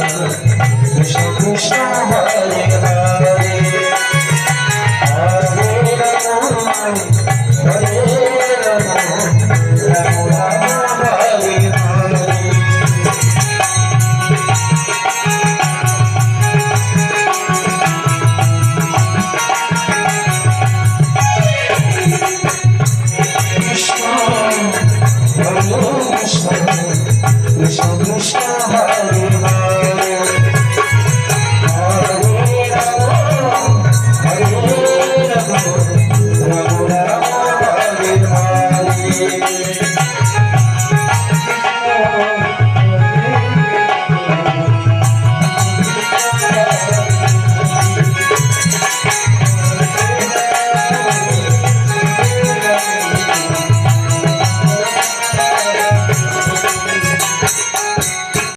Krishna Krishna Hare Hare Hare Ram Hare Ram Ram Ram Hare Hare Krishna Krishna Hare Hare Hare Rama Hare Rama Rama Rama Hare Hare